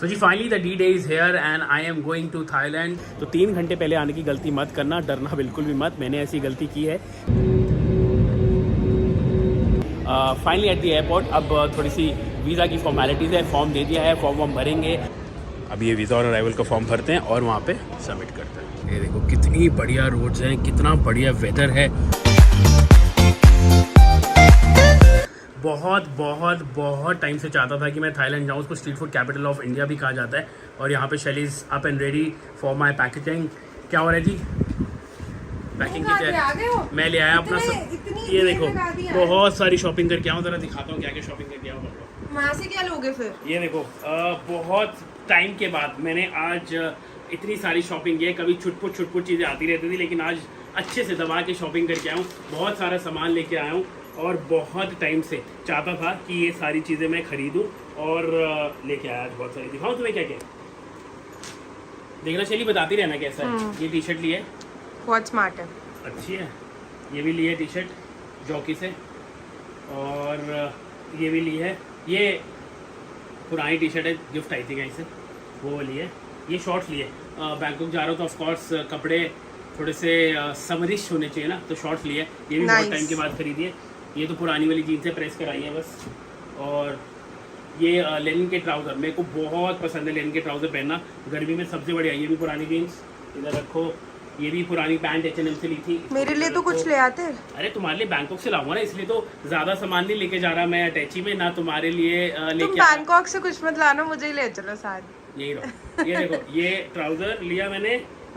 सो जी finally the D day is here and I am going to Thailand. तो 3 घंटे पहले आने की गलती मत करना, डरना बिल्कुल भी मत, मैंने ऐसी गलती की है। Finally at the airport. अब थोड़ी सी वीज़ा की फॉर्मेलिटीज़ है, फॉर्म दे दिया है, फॉर्म भरेंगे। अब ये वीज़ा और अराइवल का फॉर्म भरते हैं और वहाँ पे सबमिट करते हैं। ये देखो कितनी बढ़िया रोड्स हैं, कितना बढ़िया वेदर है। बहुत बहुत बहुत टाइम से चाहता था कि मैं थाईलैंड जाऊँ। उसको street food capital of India भी कहा जाता है। और यहाँ पे शैली is up and ready for my packaging. क्या हो रहा है जी? पैकिंग की तैयारी मैं ले आया अपना ये देखो बहुत सारी शॉपिंग करके आऊँ, जरा दिखाता हूँ क्या क्या शॉपिंग करके आऊँ। वहाँ से क्या लोगे फिर? ये देखो बहुत टाइम के बाद मैंने आज इतनी सारी शॉपिंग की है। कभी छुटपुट चीज़ें आती रहती थी, लेकिन आज अच्छे से दबा के शॉपिंग करके आया हूँ। बहुत सारा सामान लेके आया हूँ और बहुत टाइम से चाहता था कि ये सारी चीज़ें मैं खरीदूँ और लेके आया आज बहुत सारी। दिखाऊँ तुम्हें क्या क्या? देखना शैली, बताती रहना कैसा है। ये टी शर्ट ली है, बहुत स्मार्ट है, अच्छी है। ये भी ली है टी शर्ट जॉकी से, और ये भी ली है। ये पुरानी टी शर्ट है, गिफ्ट आई थी कहीं से, वो ली है। ये शॉर्ट्स लिए, बैंकॉक जा रहा हूँ तो ऑफकोर्स कपड़े थोड़े से समरिश होने चाहिए ना, तो शॉर्ट्स लिए। ये भी बहुत टाइम के बाद खरीदी है। ये तो पुरानी वाली जीन्स से प्रेस कराई है बस। और ये लेनिन के ट्राउज़र, मेरे को बहुत पसंद है लेनिन के ट्राउज़र पहनना गर्मी में, सबसे बढ़िया। ये भी पुरानी जीन्स इधर रखो। ये भी पुरानी पैंट H&M से ली थी। मेरे लिए तो कुछ ले आते। अरे तुम्हारे लिए बैंकॉक से लाऊंगा ना, इसलिए तो ज़्यादा सामान नहीं लेके जा रहा मैं अटैची में, ना तुम्हारे लिए लेके। बैंकॉक से कुछ मत लाना, मुझे ही ले चलो साथ। यही रहो। ये देखो ये ट्राउज़र लिया मैंने,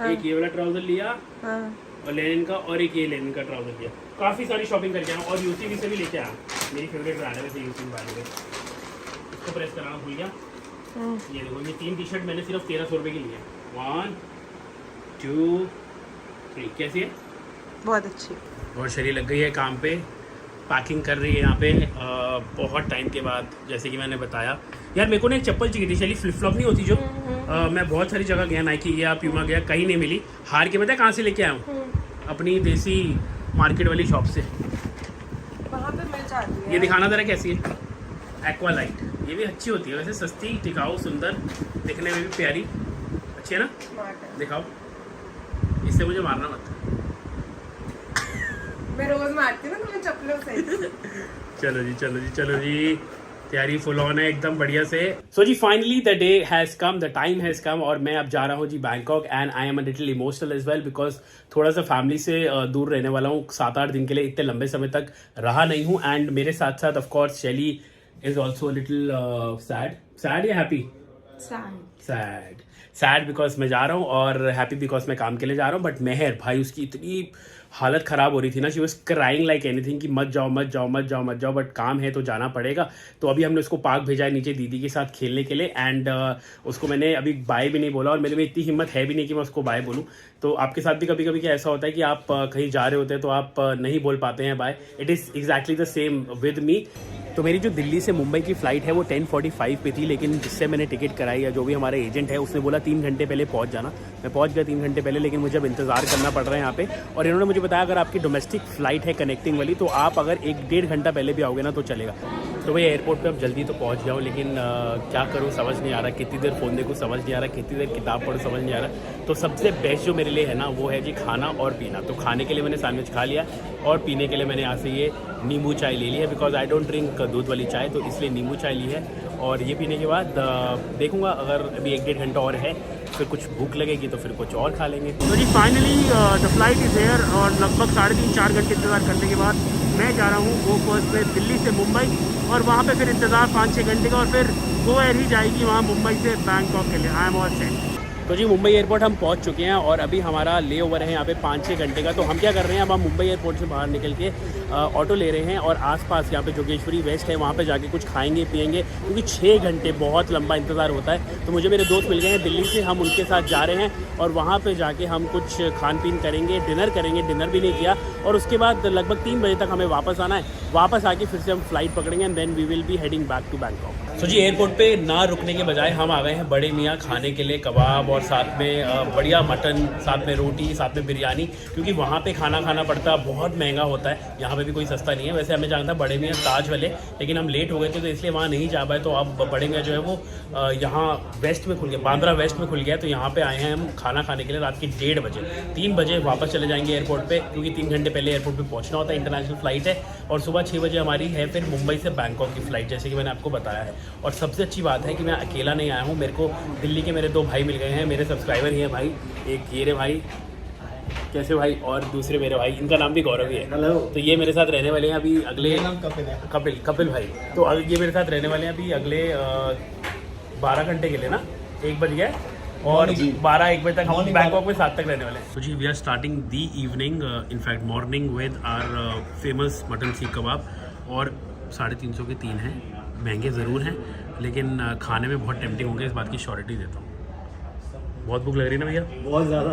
एक ये वाला ट्राउज़र लिया और लेनिन का, और एक ये लेनिन का ट्राउज़र लिया। काफ़ी सारी शॉपिंग करके आया। और यूसीबी से भी लेके आया, मेरी फेवरेट ब्रांड है वैसे यूसीबी वाले में। इसको प्रेस कराना भूल गया। ये देखो ये 3 टी शर्ट मैंने सिर्फ 1300 रुपये की ली है। 1 2 3। कैसी है? बहुत अच्छी। और शरीर लग गई है काम पे, पैकिंग कर रही है यहाँ पे बहुत टाइम के बाद। जैसे कि मैंने बताया यार, मेरे को ना एक चप्पल चाहिए थी शैली, फ्लिप फ्लॉप नहीं होती जो। मैं बहुत सारी जगह गया, नाइकी गया, प्यूमा गया, कहीं नहीं मिली। हार के पता है कहाँ से लेके आया हूँ? अपनी देसी मार्केट वाली शॉप से। वहाँ पे मिल जाती है। ये दिखाना जरा कैसी है? Aqua light. ये भी अच्छी होती है वैसे, सस्ती, टिकाऊ, सुंदर, दिखने में भी प्यारी, अच्छी है ना? दिखाओ, इससे मुझे मारना मत। मैं रोज मारती हूँ ना तुम्हें चप्पलों से। चलो जी चलो जी चलो जी, तैयारी फुल ऑन है एकदम बढ़िया से। सो जी finally the day has come, the time has come, और मैं अब जा रहा हूँ जी Bangkok. And I am a little emotional as well, because थोड़ा सा फैमिली से दूर रहने वाला हूँ 7-8 दिन के लिए। इतने लंबे समय तक रहा नहीं हूँ। एंड मेरे साथ साथ ऑफकोर्स शैली इज ऑल्सो लिटिल सैड या हैप्पी? सैड बिकॉज मैं जा रहा हूँ, और हैप्पी बिकॉज मैं काम के लिए जा रहा हूँ। बट मेहर भाई, उसकी इतनी हालत ख़राब हो रही थी ना, she was crying like anything कि मत जाओ मत जाओ मत जाओ मत जाओ, बट काम है तो जाना पड़ेगा। तो अभी हमने उसको पार्क भेजा है नीचे दीदी के साथ खेलने के लिए। एंड उसको मैंने अभी बाय भी नहीं बोला, और मेरे में इतनी हिम्मत है भी नहीं कि मैं उसको बाय बोलूँ। तो आपके साथ भी कभी कभी क्या ऐसा होता है कि आप कहीं जा रहे होते हैं तो आप नहीं बोल पाते हैं bye. It is exactly the same with me. तो मेरी जो दिल्ली से मुंबई की फ़्लाइट है वो 10:45 पे थी, लेकिन जिससे मैंने टिकट कराई है, जो भी हमारा एजेंट है, उसने बोला 3 घंटे पहले पहुंच जाना। मैं पहुंच गया 3 घंटे पहले, लेकिन मुझे अब इंतज़ार करना पड़ रहा है यहाँ पे। और इन्होंने मुझे बताया अगर आपकी डोमेस्टिक फ़्लाइट है कनेक्टिंग वाली, तो आप अगर 1-1.5 घंटा पहले भी आओगे ना तो चलेगा। तो भाई एयरपोर्ट पे अब जल्दी तो पहुंच जाऊँ, लेकिन क्या करूँ समझ नहीं आ रहा। कितनी देर फ़ोन देखूँ समझ नहीं आ रहा, कितनी देर किताब पढ़ूँ समझ नहीं आ रहा। तो सबसे बेस्ट जो मेरे लिए है ना वो है जी खाना और पीना। तो खाने के लिए मैंने सैंडविच खा लिया, और पीने के लिए मैंने यहाँ से ये नींबू चाय ले ली है, बिकॉज आई डोंट ड्रिंक दूध वाली चाय, तो इसलिए नींबू चाय ली है। और ये पीने के बाद देखूँगा, अगर अभी 1-1.5 घंटा और है, फिर कुछ भूख लगेगी तो फिर कुछ और खा लेंगे। तो जी finally the flight is here, और लगभग 3.5-4 घंटे इंतज़ार करने के बाद मैं जा रहा हूँ गो फर्स्ट में दिल्ली से मुंबई, और वहाँ पे फिर इंतज़ार 5-6 घंटे का, और फिर गो एयर ही जाएगी वहाँ मुंबई से बैंकॉक के लिए। I am all set. तो जी मुंबई एयरपोर्ट हम पहुंच चुके हैं, और अभी हमारा ले ओवर है यहाँ पे 5-6 घंटे का। तो हम क्या कर रहे हैं, अब हम मुंबई एयरपोर्ट से बाहर निकल के ऑटो ले रहे हैं, और आसपास यहाँ पे जोगेश्वरी वेस्ट है, वहाँ पे जाके कुछ खाएंगे पिएंगे, क्योंकि 6 घंटे बहुत लंबा इंतज़ार होता है। तो मुझे मेरे दोस्त मिल गए हैं दिल्ली से, हम उनके साथ जा रहे हैं, और वहाँ पे जाके हम कुछ खान पीन करेंगे, डिनर करेंगे। डिनर भी नहीं किया, और उसके बाद लगभग 3 बजे तक हमें वापस आना है। वापस आके फिर से हम फ्लाइट पकड़ेंगे, and then we will be heading back to Bangkok. So जी एयरपोर्ट पे ना रुकने के बजाय हम आ गए हैं बड़े मियाँ खाने के लिए, कबाब और और साथ में बढ़िया मटन, साथ में रोटी, साथ में बिरयानी, क्योंकि वहाँ पे खाना खाना पड़ता है, बहुत महंगा होता है। यहाँ पे भी कोई सस्ता नहीं है। वैसे हमें जाना था बड़े मियाँ ताज वाले, लेकिन हम लेट हो गए थे तो इसलिए वहाँ नहीं जा पाए। तो अब बड़े मियाँ जो है वो यहाँ वेस्ट में खुल गया, बांद्रा वेस्ट में खुल गया। तो यहाँ पे आए हैं हम खाना खाने के लिए रात के 1:30 बजे। 3 बजे वापस चले जाएंगे एयरपोर्ट पे, क्योंकि 3 घंटे पहले एयरपोर्ट पे पहुँचना होता है, इंटरनेशनल फ़्लाइट है। और सुबह 6 बजे हमारी है फिर मुंबई से बैंकॉक की फ़्लाइट, जैसे कि मैंने आपको बताया है। और सबसे अच्छी बात है कि मैं अकेला नहीं आया हूँ, मेरे को दिल्ली के मेरे 2 भाई मिल गए हैं, मेरे सब्सक्राइबर ही हैं भाई। एक ये रे भाई, कैसे भाई, और दूसरे मेरे भाई, इनका नाम भी गौरव ही है। हेलो। तो ये मेरे साथ रहने वाले हैं अभी अगले, कपिल है। कपिल भाई। तो ये मेरे साथ रहने वाले हैं अभी अगले 12 घंटे के लिए ना, 1 बज गया और 12-1 बजे तक हम बैंकॉक में 7 तक रहने वाले हैं। तो जी we are starting the evening, in fact morning with our famous mutton seekh kebab. और 350 के 3 हैं, महंगे ज़रूर हैं लेकिन खाने में बहुत टेम्पटिंग होंगे, इस बात की श्योरिटी देता हूँ। बहुत भूख लग रही है ना भैया? बहुत ज़्यादा।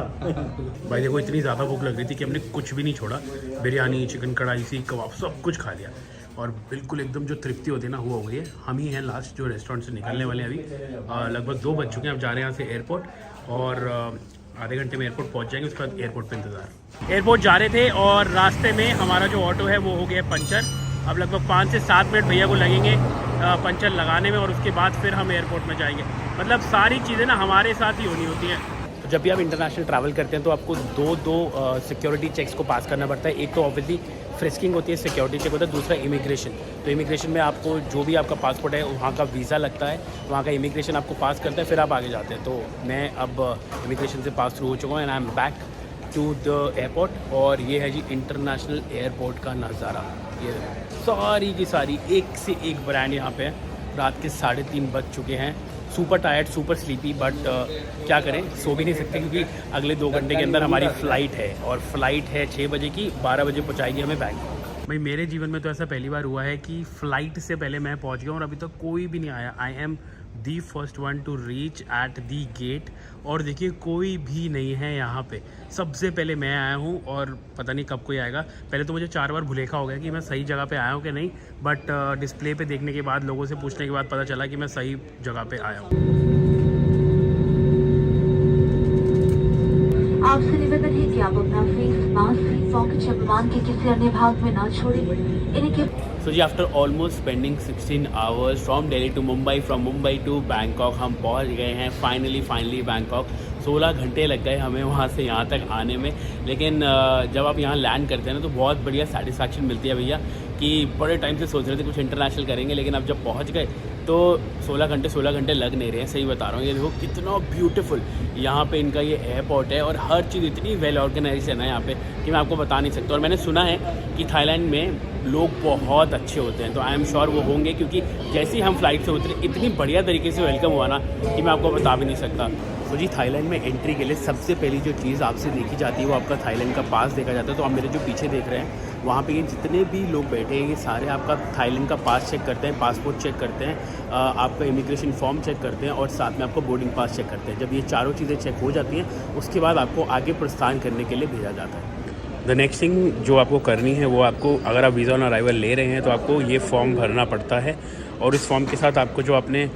भाई देखो, इतनी ज़्यादा भूख लग रही थी कि हमने कुछ भी नहीं छोड़ा। बिरयानी, चिकन कढ़ाई, सीख कबाब, सब कुछ खा लिया और बिल्कुल एकदम जो तृप्ति होती है ना, वो हो गई है। हम ही हैं लास्ट जो रेस्टोरेंट से निकलने वाले हैं अभी। लगभग 2 बज चुके हैं। अब जा रहे हैं यहाँ से एयरपोर्ट और आधे घंटे में एयरपोर्ट पहुँच जाएंगे। उसके बाद एयरपोर्ट पे इंतज़ार। एयरपोर्ट जा रहे थे और रास्ते में हमारा जो ऑटो है वो हो गया पंचर। अब लगभग 5 से 7 मिनट भैया को लगेंगे पंचर लगाने में और उसके बाद फिर हम एयरपोर्ट में जाएंगे। मतलब सारी चीज़ें ना हमारे साथ ही होनी होती हैं। तो जब भी आप इंटरनेशनल ट्रैवल करते हैं तो आपको दो सिक्योरिटी चेक्स को पास करना पड़ता है। एक तो ऑब्वियसली फ्रिस्किंग होती है, सिक्योरिटी चेक होता है। दूसरा इमिग्रेशन। तो इमिग्रेशन में आपको जो भी आपका पासपोर्ट है वहाँ का वीज़ा लगता है, वहाँ का इमिग्रेशन आपको पास करता है, फिर आप आगे जाते हैं। तो मैं अब इमिग्रेशन से पास थ्रू हो चुका हूँ and I am back to the airport. और ये है जी इंटरनेशनल एयरपोर्ट का नज़ारा। ये सारी की सारी एक से एक ब्रांड यहाँ पे है। रात के 3:30 बज चुके हैं। Super tired, super sleepy, but क्या करें, सो भी नहीं सकते क्योंकि अगले 2 घंटे के अंदर हमारी फ़्लाइट है और फ्लाइट है 6 बजे की, 12 बजे पहुँचाएगी हमें बैंकॉक। भाई मेरे जीवन में तो ऐसा पहली बार हुआ है कि फ़्लाइट से पहले मैं पहुँच गया और अभी तक कोई भी नहीं आया। I am the first one to reach at the gate. और देखिए कोई भी नहीं है यहाँ पे, सबसे पहले मैं आया हूँ और पता नहीं कब कोई आएगा। पहले तो मुझे 4 बार भुलेखा हो गया कि मैं सही जगह पे आया हूँ कि नहीं, बट डिस्प्ले पे देखने के बाद, लोगों से पूछने के बाद पता चला कि मैं सही जगह पे आया हूँ। आपसे निवेदन है कि आप अपना फेस मास्क पॉकेट या विमान के किसी अन्य भाग में ना छोड़ें। So जी after almost spending 16 hours from Delhi to Mumbai, from Mumbai to Bangkok, हम पहुंच गए हैं फाइनली बैंकॉक। 16 घंटे लग गए हमें वहां से यहाँ तक आने में, लेकिन जब आप यहाँ लैंड करते हैं ना तो बहुत बढ़िया सेटिस्फैक्शन मिलती है भैया कि बड़े टाइम से सोच रहे थे कुछ इंटरनेशनल करेंगे, लेकिन अब जब पहुँच गए तो 16 घंटे लग नहीं रहे हैं। सही बता रहा हूँ, ये देखो कितना ब्यूटीफुल यहाँ पे इनका ये एयरपोर्ट है और हर चीज़ इतनी वेल ऑर्गेनाइज है यहाँ पे कि मैं आपको बता नहीं सकता। और मैंने सुना है कि थाईलैंड में लोग बहुत अच्छे होते हैं, तो आई एम श्योर वो होंगे, क्योंकि जैसे ही हम फ्लाइट से उतरे इतनी बढ़िया तरीके से वेलकम हुआ ना कि मैं आपको बता भी नहीं सकता। तो जी थाईलैंड में एंट्री के लिए सबसे पहली जो चीज़ आपसे देखी जाती है वो आपका थाईलैंड का पास देखा जाता है। तो आप मेरे जो पीछे देख रहे हैं वहाँ पे ये जितने भी लोग बैठे हैं ये सारे आपका थाईलैंड का पास चेक करते हैं, पासपोर्ट चेक करते हैं, आपका इमिग्रेशन फॉर्म चेक करते हैं और साथ में आपको बोर्डिंग पास चेक करते हैं। जब ये चारों चीज़ें चेक हो जाती हैं उसके बाद आपको आगे प्रस्थान करने के लिए भेजा जाता है। द नेक्स्ट थिंग जो आपको करनी है वो आपको, अगर आप वीज़ा ऑन अराइवल ले रहे हैं तो आपको ये फॉर्म भरना पड़ता है और इस फॉर्म के साथ आपको जो आपने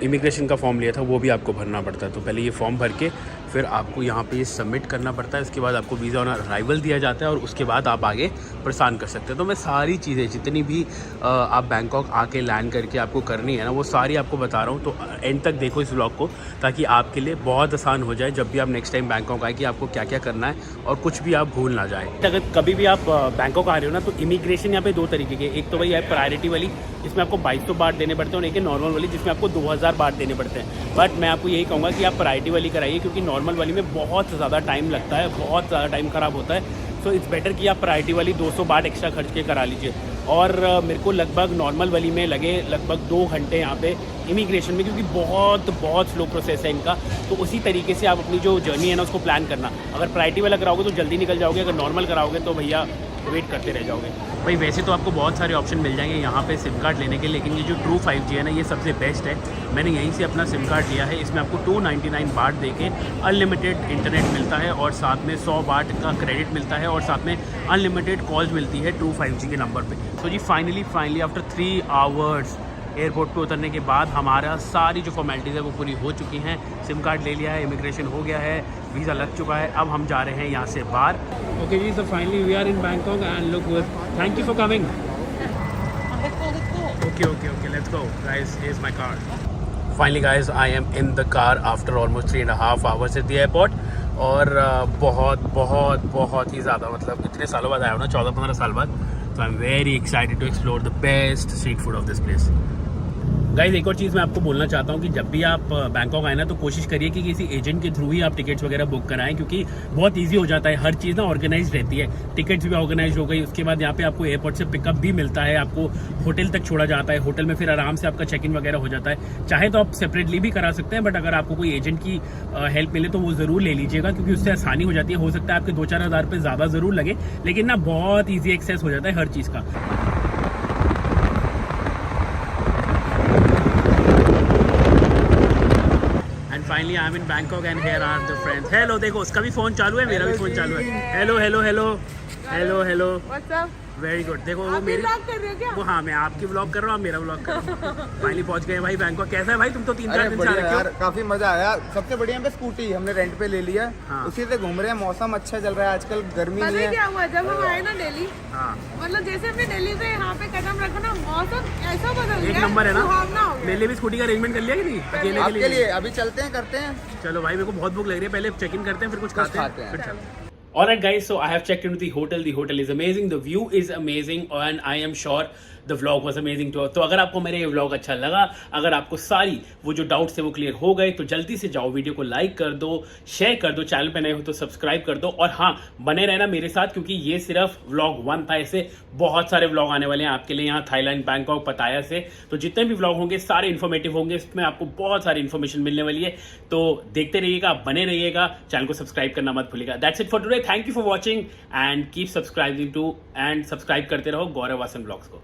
इमिग्रेशन का फॉर्म लिया था वो भी आपको भरना पड़ता है। तो पहले ये फॉर्म भर के फिर आपको यहाँ पे ये सबमिट करना पड़ता है। उसके बाद आपको वीज़ा ऑन अराइवल दिया जाता है और उसके बाद आप आगे प्रस्थान कर सकते हैं। तो मैं सारी चीज़ें जितनी भी आप बैंकॉक आके लैंड करके आपको करनी है ना वो सारी आपको बता रहा हूँ। तो एंड तक देखो इस व्लॉग को, ताकि आपके लिए बहुत आसान हो जाए जब भी आप नेक्स्ट टाइम बैंकॉक आए कि आपको क्या क्या करना है और कुछ भी आप भूल ना जाएँ। अगर कभी भी आप बैंकॉक आ रहे हो ना तो इमिग्रेशन यहाँ पे 2 तरीके के, एक तो वही है प्रायोरिटी वाली जिसमें आपको 2200 बात देने पड़ते हैं और एक है नॉर्मल वाली जिसमें आपको 2000 बात देने पड़ते हैं। बट मैं आपको यही कहूँगा कि आप प्रायोरिटी वाली कराइए, क्योंकि नॉर्मल वाली में बहुत ज़्यादा टाइम लगता है, बहुत ज़्यादा टाइम ख़राब होता है। सो इट्स बेटर कि आप प्रायोरिटी वाली 200 बात एक्स्ट्रा खर्च के करा लीजिए। और मेरे को लगभग नॉर्मल वाली में लगे लगभग 2 घंटे यहाँ पे इमिग्रेशन में, क्योंकि बहुत स्लो प्रोसेस है इनका। तो उसी तरीके से आप अपनी जो जर्नी है ना उसको प्लान करना। अगर प्रायोरिटी वाला कराओगे तो जल्दी निकल जाओगे, अगर नॉर्मल कराओगे तो भैया वेट करते रह जाओगे। भाई वैसे तो आपको बहुत सारे ऑप्शन मिल जाएंगे यहाँ पे सिम कार्ड लेने के, लेकिन ये जो ट्रू 5G है ना ये सबसे बेस्ट है। मैंने यहीं से अपना सिम कार्ड लिया है। इसमें आपको 299 बाट दे के अनलिमिटेड इंटरनेट मिलता है और साथ में 100 बाट का क्रेडिट मिलता है और साथ में अनलिमिटेड कॉल्स मिलती है ट्रू 5G के नंबर पे। तो जी फाइनली आफ्टर 3 आवर्स एयरपोर्ट पे उतरने के बाद हमारा सारी जो फॉर्मेलिटीज़ है वो पूरी हो चुकी हैं। सिम कार्ड ले लिया है, इमिग्रेशन हो गया है, वीज़ा लग चुका है। अब हम जा रहे हैं यहाँ से बाहर। ओके जी, so finally we are in Bangkok and look, thank you for coming. Okay, let's go guys, here's my car. Finally guys, I am in the car after almost 3.5 hours at the airport और बहुत ही ज़्यादा, मतलब इतने सालों बाद आया हूँ ना, 14-15 साल बाद, तो I am very excited to explore the best street food of this place. Guys एक और चीज़ मैं आपको बोलना चाहता हूँ कि जब भी आप बैंकॉक आए ना तो कोशिश करिए कि किसी एजेंट के थ्रू ही आप टिकट्स वगैरह बुक कराएं, क्योंकि बहुत इजी हो जाता है, हर चीज़ ना ऑर्गेनाइज रहती है। टिकट्स भी ऑर्गेनाइज हो गई, उसके बाद यहाँ पे आपको एयरपोर्ट से पिकअप भी मिलता है, आपको होटल तक छोड़ा जाता है, होटल में फिर आराम से आपका चेक इन वगैरह हो जाता है। चाहे तो आप सेपरेटली भी करा सकते हैं, बट अगर आपको कोई एजेंट की हेल्प मिले तो वो ज़रूर ले लीजिएगा, क्योंकि उससे आसानी हो जाती है। हो सकता है आपके 2-4 हज़ार रुपये ज़्यादा ज़रूर लगे, लेकिन ना बहुत ईजी एक्सेस हो जाता है हर चीज़ का। Finally I am in Bangkok and here are the friends. Hello, देखो उसका भी फोन चालू है, मेरा भी फोन चालू है। Hello hello hello hello hello, what's up. Very good. देखो वो आप मेरी व्लॉग कर रहे हो क्या? वो, हाँ मैं आपकी व्लॉग कर रहा हूँ, आप मेरा व्लॉग कर रहा हूँ। फाइनली पहुंच गए भाई बैंकॉक। कैसा है भाई, तुम तो 3-4 दिन से आ रखे हो। काफी मजा आया। सबसे बढ़िया पे स्कूटी हमने रेंट पे ले लिया, हाँ। उसी से घूम रहे हैं। मौसम अच्छा चल रहा है आजकल, गर्मी पता नहीं है है। क्या हुआ, जब हम आए ना दिल्ली, हाँ मतलब जैसे हमने दिल्ली से यहाँ पे कदम रखा ना, मौसम ऐसा बदल गया, एक नंबर है ना। सुहावना हो गया। मेरे लिए भी स्कूटी का अरेंजमेंट कर लिया कि नहीं, अकेले आपके के लिए? अभी चलते हैं, करते हैं। चलो भाई, मेरे को बहुत भूख लग रही है, पहले चेक इन करते हैं, फिर कुछ खाते हैं, हैं। फिर चलते हैं। Alright guys, so I have checked into the hotel. The hotel is amazing, the view is amazing, and I am sure the vlog was amazing too. तो अगर आपको मेरा ये vlog अच्छा लगा, अगर आपको सारी वो जो डाउट्स थे वो क्लियर हो गए, तो जल्दी से जाओ, वीडियो को लाइक कर दो, शेयर कर दो, चैनल पे नए हो तो सब्सक्राइब कर दो, और हाँ बने रहना मेरे साथ, क्योंकि ये सिर्फ व्लॉग 1 था। ऐसे बहुत सारे व्लॉग आने वाले हैं आपके लिए यहाँ थाईलैंड, बैंकॉक, पताया से। तो जितने भी व्लॉग होंगे सारे इन्फॉर्मेटिव होंगे, इसमें आपको बहुत सारी इन्फॉर्मेशन मिलने वाली है। तो देखते रहिएगा, बने रहिएगा, चैनल को सब्सक्राइब करना मत भूलिएगा। That's it for today, thank you for watching and keep subscribing to, and subscribe करते रहो गौरव वासन ब्लॉग्स को।